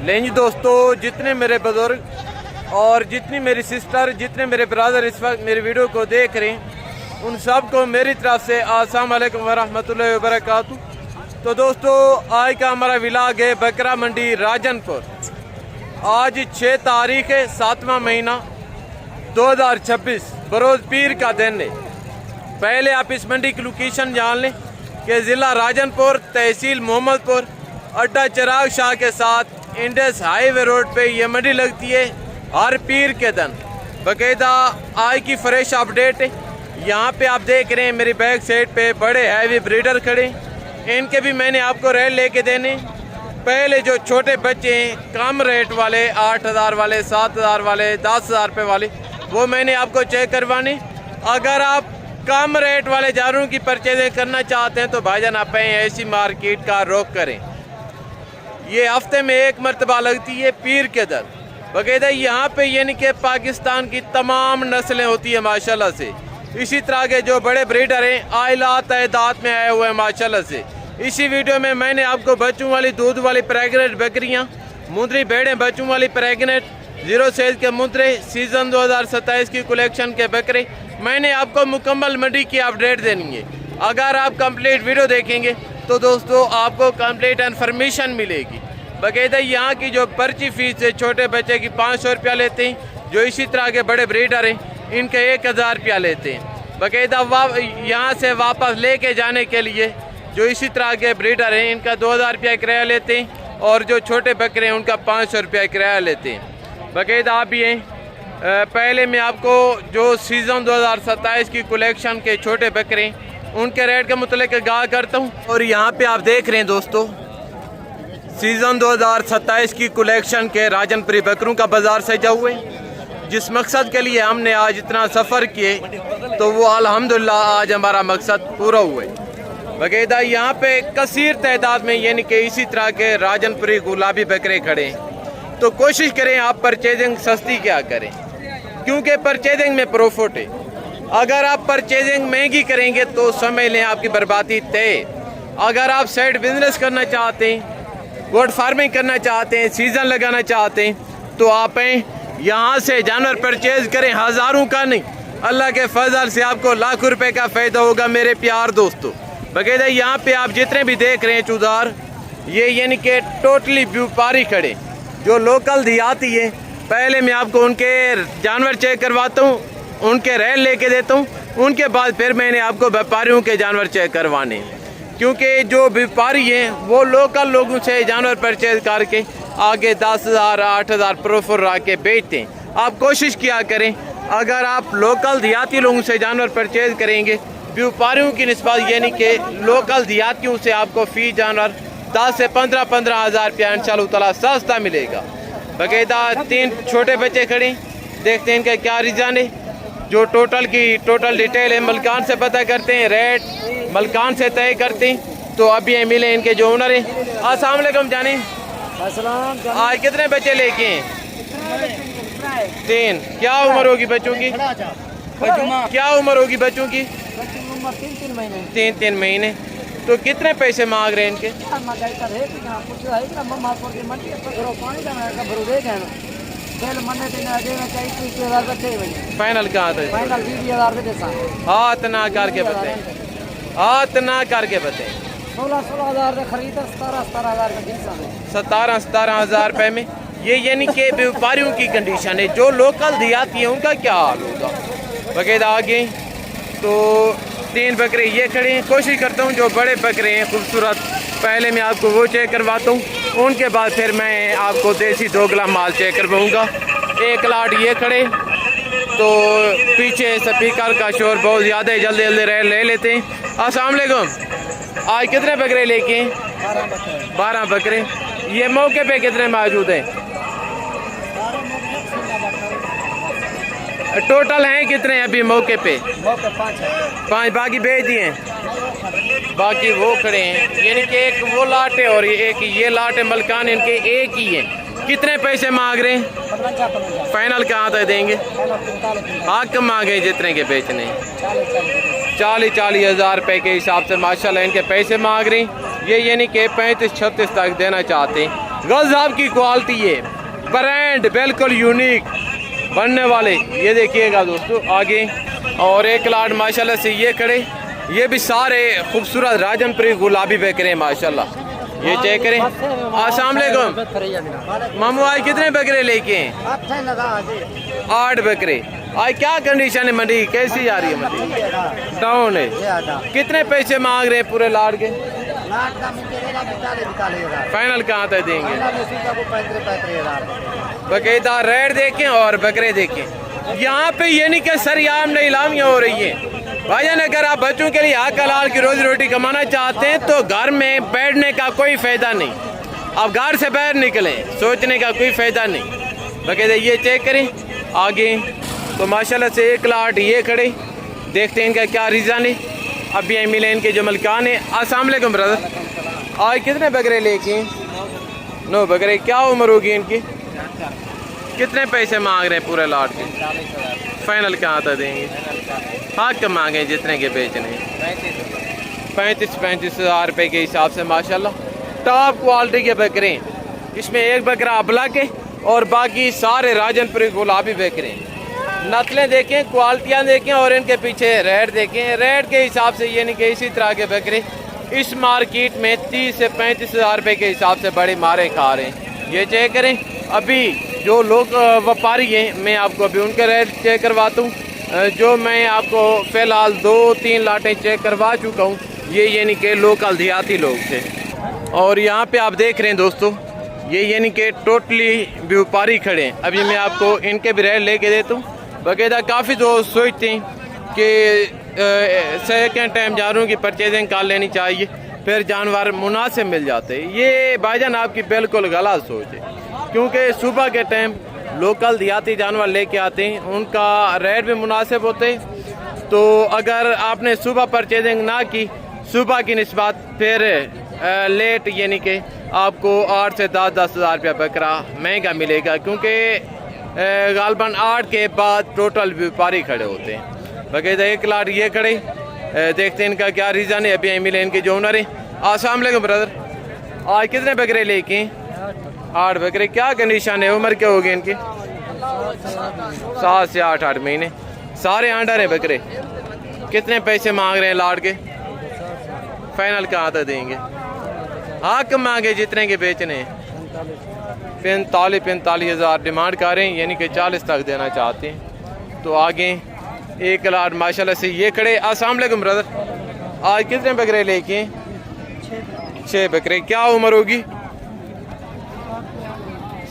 लें जी दोस्तों, जितने मेरे बुजुर्ग और जितनी मेरी सिस्टर, जितने मेरे ब्रदर इस वक्त मेरी वीडियो को देख रहे हैं, उन सबको मेरी तरफ से अस्सलाम वालेकुम वरहमतुल्लाहि वबरकातुहू। तो दोस्तों, आज का हमारा विलाग है बकरा मंडी राजनपुर। आज 6 तारीख है, 7वां महीना 2026, बरोज़ पीर का दिन है। पहले आप इस मंडी की लोकेशन जान लें कि ज़िला राजनपुर, तहसील मोहम्मदपुर, अड्डा चिराग शाह के साथ इंडस हाईवे रोड पे ये मंडी लगती है हर पीर के दिन। बाकायदा आज की फ्रेश अपडेट है। यहाँ पे आप देख रहे हैं मेरी बैक साइड पे बड़े हैवी ब्रीडर खड़े, इनके भी मैंने आपको रेट लेके देने। पहले जो छोटे बच्चे हैं कम रेट वाले, 8,000 वाले, 7,000 वाले, 10,000 रुपये वाले, वो मैंने आपको चेक करवाने। अगर आप कम रेट वाले जानवरों की परचेजिंग करना चाहते हैं तो भाईजान आप ऐसी मार्केट का रुख करें। ये हफ्ते में एक मरतबा लगती है पीर के दर। बाकायदा यहाँ पे यानी कि पाकिस्तान की तमाम नस्लें होती है माशाल्लाह से। इसी तरह के जो बड़े ब्रीडर हैं आइला तादाद में आए हुए हैं माशाल्लाह से। इसी वीडियो में मैंने आपको बच्चों वाली, दूध वाली प्रेगनेंट बकरियाँ, मुंदरी भेड़ें, बच्चों वाली प्रेगनेंट, 0 साइज के मुंदरे, सीज़न 2027 की कलेक्शन के बकरे, मैंने आपको मुकम्मल मंडी की अपडेट देनी है। अगर आप कंप्लीट वीडियो देखेंगे तो दोस्तों आपको कंप्लीट इन्फॉर्मेशन मिलेगी। बाकायदा यहाँ की जो पर्ची फीस है, छोटे बच्चे की 500 रुपया लेते हैं, जो इसी तरह के बड़े ब्रीडर हैं इनके 1,000 रुपया लेते हैं। बाकायदा यहाँ से वापस लेके जाने के लिए जो इसी तरह के ब्रीडर हैं इनका 2,000 रुपया किराया लेते हैं, और जो छोटे बकरे हैं उनका 500 रुपया किराया लेते हैं। बाकायदा आप ये पहले मैं आपको जो सीज़न 2027 की कलेक्शन के छोटे बकरे उनके रेट के मुतल्लिक़ आगाह करता हूँ। और यहाँ पे आप देख रहे हैं दोस्तों, सीज़न 2027 की कलेक्शन के राजनपुरी बकरों का बाज़ार सजा हुए। जिस मकसद के लिए हमने आज इतना सफ़र किए तो वो अल्हम्दुलिल्लाह आज हमारा मकसद पूरा हुआ। बाकायदा यहाँ पे कसीर तादाद में यानी कि इसी तरह के राजनपुरी गुलाबी बकरे खड़े हैं। तो कोशिश करें आप परचेजिंग सस्ती क्या करें, क्योंकि परचेजिंग में प्रॉफिट है। अगर आप परचेजिंग महंगी करेंगे तो समझ लें आपकी बर्बादी तय। अगर आप साइड बिजनेस करना चाहते हैं, गोट फार्मिंग करना चाहते हैं, सीज़न लगाना चाहते हैं, तो आप यहाँ से जानवर परचेज करें, हज़ारों का नहीं, अल्लाह के फजल से आपको लाखों रुपए का फ़ायदा होगा मेरे प्यार दोस्तों। बाकायदा यहाँ पे आप जितने भी देख रहे हैं चौधार, ये यानी कि टोटली व्यापारी खड़े जो लोकल देहाती है। पहले मैं आपको उनके जानवर चेक करवाता हूँ, उनके रेट लेके देता हूँ, उनके बाद फिर मैंने आपको व्यापारियों के जानवर चेक करवाने, क्योंकि जो व्यापारी हैं वो लोकल लोगों से जानवर परचेज करके आगे 10,000, 8,000 प्रॉफिट रख के बेचते हैं। आप कोशिश किया करें, अगर आप लोकल देहाती लोगों से जानवर परचेज करेंगे व्यापारियों की निस्बत, यानी कि लोकल देहातियों से आपको फी जानवर 10 से 15 हज़ार रुपया इंशाअल्लाह ताला सस्ता मिलेगा। बाकायदा 3 छोटे बच्चे खड़े, देखते हैं इनका क्या रीज़न है। जो टोटल डिटेल है मलकान से पता करते हैं, रेट मलकान से तय करते हैं। तो अभी ये मिले इनके जो ओनर हैं। अस्सलाम वालेकुम जानी, आज कितने बच्चे लेके हैं? 3। क्या उम्र होगी बच्चों की? क्या उम्र होगी बच्चों की? 3 महीने। तो कितने पैसे मांग रहे हैं इनके? फाइनल कहाँ था? हाथ ना करके बताए, हाथ ना करके बताए। 16,000 खरीदा, 17 हज़ार रुपये में। ये यानी कि व्यापारियों की कंडीशन है। जो लोकल देहाती है उनका क्या हाल होगा? बाकायदा आगे तो 3 बकरे ये खड़े हैं। कोशिश करता हूँ जो बड़े बकरे हैं खूबसूरत, पहले मैं आपको वो चेक करवाता हूँ, उनके बाद फिर मैं आपको देसी दोगला माल चेक करवाऊँगा। एक लाट ये खड़े, तो पीछे स्पीकर का शोर बहुत ज़्यादा है, जल्दी जल्दी ले लेते हैं। अस्सलाम वालेकुम, आज कितने बकरे लेके हैं? 12 बकरे। ये मौके पे कितने मौजूद हैं? टोटल हैं कितने अभी मौके पे? 5। बाकी बेच दिए हैं, बाकी वो खड़े हैं। यानी कि एक वो लाट है और एक ये लाट है, मलकान इनके एक ही है। कितने पैसे मांग रहे हैं? फाइनल कहाँ तक देंगे? हक मांगे जितने के बेचने, 40 हज़ार रुपये के हिसाब से माशाल्लाह इनके पैसे मांग रही। ये यानी कि 35-36 तक देना चाहते हैं। गज़ब की क्वालिटी है, ब्रांड बिल्कुल यूनिक बनने वाले। ये देखिएगा दोस्तों आगे। और एक लाट माशाल्लाह से ये खड़े, ये भी सारे खूबसूरत राजनपुरी गुलाबी बकरे हैं माशाल्लाह। ये चेक करें। अस्सलाम वालेकुम मामू, आज कितने बकरे लेके हैं? 8 बकरे। आज क्या कंडीशन है मंडी, कैसी जा रही है मंडी? डाउन है। कितने पैसे मांग रहे हैं पूरे लाट के? फाइनल कहाँ तक देंगे? बकायदा रेट देखें और बकरे देखें। यहाँ पे ये नहीं कि सरेआम नीलामियाँ हो रही है भाईजान। अगर आप बच्चों के लिए हक हलाल की रोजी रोटी कमाना चाहते हैं तो घर में बैठने का कोई फायदा नहीं, आप घर से बाहर निकलें, सोचने का कोई फायदा नहीं। बकायदा ये चेक करें आगे। तो माशाल्लाह से एक लाट ये खड़े, देखते हैं इनका क्या रीज़न है। अभी हम मिले इनके जो मलकान है। अस्सलाम वालेकुम ब्रदर, आज कितने बकरे लेके? 9 बकरे। क्या उम्र होगी इनकी? कितने पैसे मांग रहे हैं पूरे लाट के? फाइनल कहाँ तक देंगे? हाँ कम मांगे जितने के बेचने? 35 हज़ार रुपये के हिसाब से माशाल्लाह टॉप क्वालिटी के बकरे हैं। इसमें एक बकरा अबला के और बाकी सारे राजनपुरी गुलाबी बकरे। नस्लें देखें, क्वालिटियाँ देखें और इनके पीछे रेट देखें। रेट के हिसाब से ये नहीं कि इसी तरह के बकरे इस मार्केट में 30 से 35 हज़ार रुपये के हिसाब से बड़ी मारें खा रहे हैं। ये चेक करें। अभी जो लोग व्यापारी हैं मैं आपको अभी उनके रेट चेक करवाता हूँ। जो मैं आपको फ़िलहाल 2-3 लाटें चेक करवा चुका हूँ। ये यानी कि लोकल देहाती लोग थे। और यहाँ पे आप देख रहे हैं दोस्तों, ये यानी कि टोटली व्यापारी खड़े हैं। अभी मैं आपको इनके भी रेट लेके देता हूँ। बाकायदा काफ़ी दोस्त सोचते हैं कि सेकेंड टाइम जानवरों की परचेजिंग कर लेनी चाहिए, फिर जानवर मुनासिब मिल जाते हैं। ये भाईजान आपकी बिल्कुल गलत सोच है, क्योंकि सुबह के टाइम लोकल देहाती जानवर लेके आते हैं, उनका रेट भी मुनासिब होते हैं। तो अगर आपने सुबह परचेजिंग ना की, सुबह की निस्बत फिर लेट यानी कि आपको 8 से 10 हज़ार रुपया बकरा महंगा मिलेगा, क्योंकि गालबन 8 के बाद टोटल व्यापारी खड़े होते हैं। बाकायदा एक लाट ये खड़े, देखते हैं इनका क्या रीज़न है। अभी मिले इनके जो ओनर है। अस्सलाम वालेकुम ब्रदर, आज कितने बकरे लेके? 8 बकरे। क्या कंडीशन है, उम्र क्या होगी इनकी? 7 से 8 महीने। सारे आंडर हैं बकरे। कितने पैसे मांग रहे हैं लाट के? फाइनल कहाँ तक देंगे? हाँ कम मांगे जितने के बेचने हैं? 45 हज़ार डिमांड कर रहे हैं, यानी कि 40 तक देना चाहते हैं। तो आगे एक लाट माशाल्लाह से ये खड़े। अस्सलाम वालेकुम ब्रदर, आज कितने बकरे लेके? 6 बकरे। क्या उम्र होगी?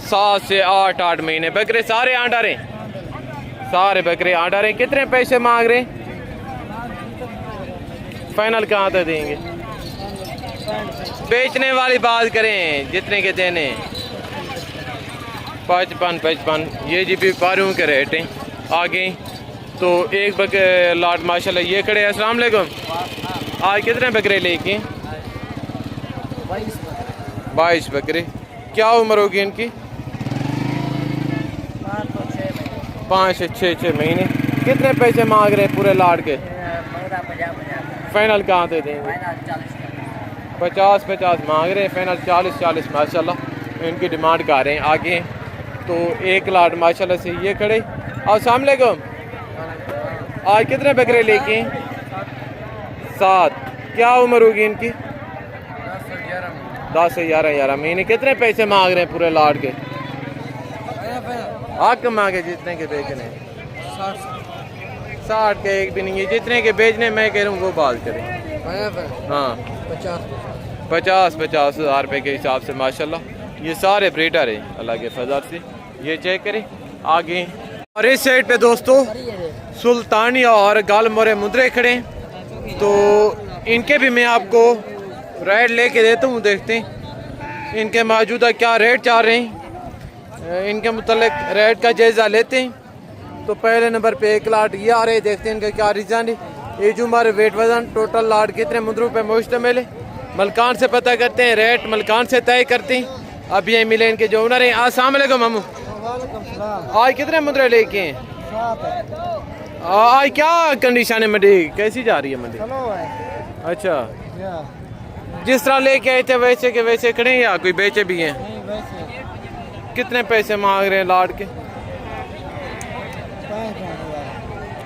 7 से 8 महीने। बकरे सारे आंडर हैं, सारे बकरे आंडर हैं। कितने पैसे मांग रहे हैं? फाइनल कहाँ तक देंगे? बेचने वाली बात करें, जितने के देने। 55। ये जी व्यापारियों के रेट हैं। आगे तो एक लाट माशाल्लाह ये खड़े। अस्सलाम वालेकुम, आज कितने बकरे लेके? 22 बकरे। क्या उम्र होगी इनकी? 5 से 6 महीने। कितने पैसे मांग रहे हैं पूरे लाट के? फाइनल कहाँ तक देंगे? 50 मांग रहे हैं, फाइनल 40 माशाल्लाह इनकी डिमांड कर रहे हैं। आगे तो एक लाट माशाल्लाह से ये खड़े। अस्सलाम वालेकुम, आज कितने बकरे लेके? 7। क्या उम्र होगी इनकी? 10 से 11 महीने। कितने पैसे मांग रहे हैं पूरे लाट के? आग मांगे जितने के बेचने? 60 के एक भी नहीं है। जितने के बेचने मैं कह रहा हूँ वो बात करें। हाँ 50 हज़ार रुपये के हिसाब से माशाल्लाह ये सारे ब्रीडर हैं अल्लाह के फजल से। ये चेक करें आगे। और इस साइड पे दोस्तों सुल्तानिया और गालमोरे मुद्रे खड़े, तो इनके भी मैं आपको रेट लेके देता हूँ। देखते हैं इनके मौजूदा क्या रेट चाह रहे हैं, इनके मुतल्लिक रेट का जायज़ा लेते हैं। तो पहले नंबर पे एक लाट ये आ रहे हैं, देखते हैं इनका क्या रीज़न है। एज उम्र वेट वजन टोटल लाट कितने मुद्रों पे मुश्तमिल है, मलकान से पता करते हैं, रेट मलकान से तय करते हैं। अब ये मिले इनके जो ओनर हैं। अस्सलाम वालेकुम मामू, आज कितने मुद्रे लेके हैं? आज क्या कंडीशन है मंडी, कैसी जा रही है मंडी? अच्छा, जिस तरह लेके आए थे वैसे के वैसे खड़े या कोई बेचे भी हैं? कितने पैसे मांग रहे हैं लाड के?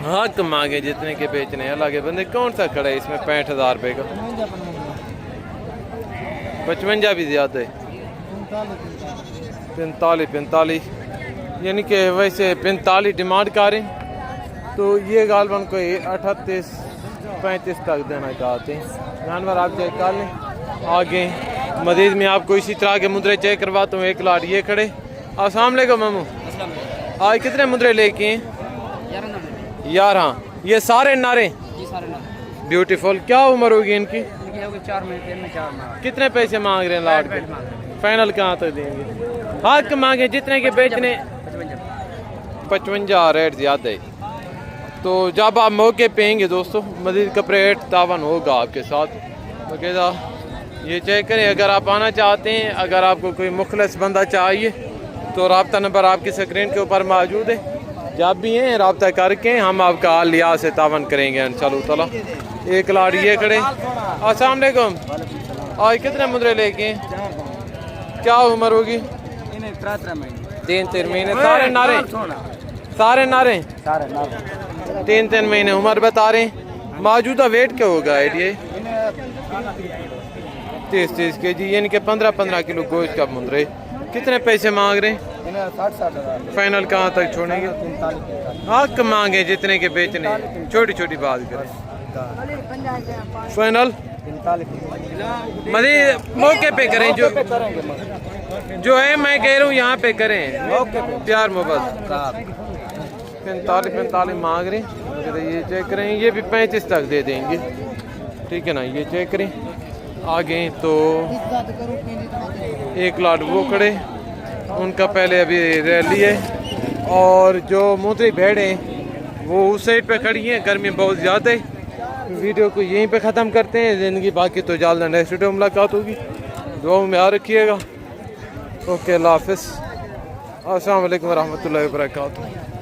हक मांगे जितने के बेचने हैं। अल्लाह के बंदे कौन सा खड़ा है इसमें 65,000 रुपये का? 55 भी ज़्यादा है। 45 यानी कि वैसे 45 डिमांड करें तो ये गालबन को 38-35 तक देना चाहते हैं। जानवर आप चेक कर लें। आगे मजीद में आपको इसी तरह के मुद्रे चेक करवाता हूँ। एक लाट ये खड़े। अस्सलाम वालेकुम मामू, आज कितने मुद्रे लेके हैं? 11। ये सारे नारे ब्यूटीफुल। क्या उम्र होगी इनकी? 4 महीने 4 कितने पैसे मांग रहे हैं लाट के? फाइनल कहाँ तक देंगे? हक मांगे जितने के बेचने। 55 रेट ज़्यादा है। तो जब आप मौके पे आएंगे दोस्तों मजीद का रेट तावन होगा आपके साथ। तो कहता ये चेक करें। अगर आप आना चाहते हैं, अगर आपको कोई मुखलस बंदा चाहिए तो रब्ता नंबर आपकी स्क्रीन के ऊपर मौजूद है। जब भी हैं रब्ता करके हम आपका हाल लिहाज से तावन करेंगे इंशाअल्लाह ताला। एक लाड़ ये खड़े। अस्सलाम वालेकुम, आज कितने मुद्रे लेके? क्या उम्र होगी? 3 महीने। सारे नारे 3 महीने उम्र बता रहे हैं। मौजूदा वेट क्या होगा आइडिया? 30 kg यानी कि 15 किलो गोश्त का मुंदरे। कितने पैसे मांग रहे हैं? 60 फाइनल कहाँ तक छोड़ेंगे? हक मांगे जितने के बेचने। छोटी छोटी बात करें। फाइनल मजीद मौके पे करें। जो है मैं कह रहा हूँ यहाँ पे करें प्यार मोहब्बत। 45 मांग रहे हैं। ये चेक करें। ये भी 35 तक दे देंगे। ठीक है ना? ये चेक करें। आगे तो एक लाट वो खड़े, उनका पहले अभी रैली है। और जो मोतरी भेड़ हैं वो उस साइड पे खड़ी हैं। गर्मी बहुत ज़्यादा है। वीडियो को यहीं पे ख़त्म करते हैं। ज़िंदगी बाकी तो जल्द नेक्स्ट वीडियो में मुलाकात होगी। दुआओं में याद रखिएगा। ओके, अल्लाह हाफ़िज़। अस्सलाम वालेकुम रहमतुल्लाहि व बरकातुहू।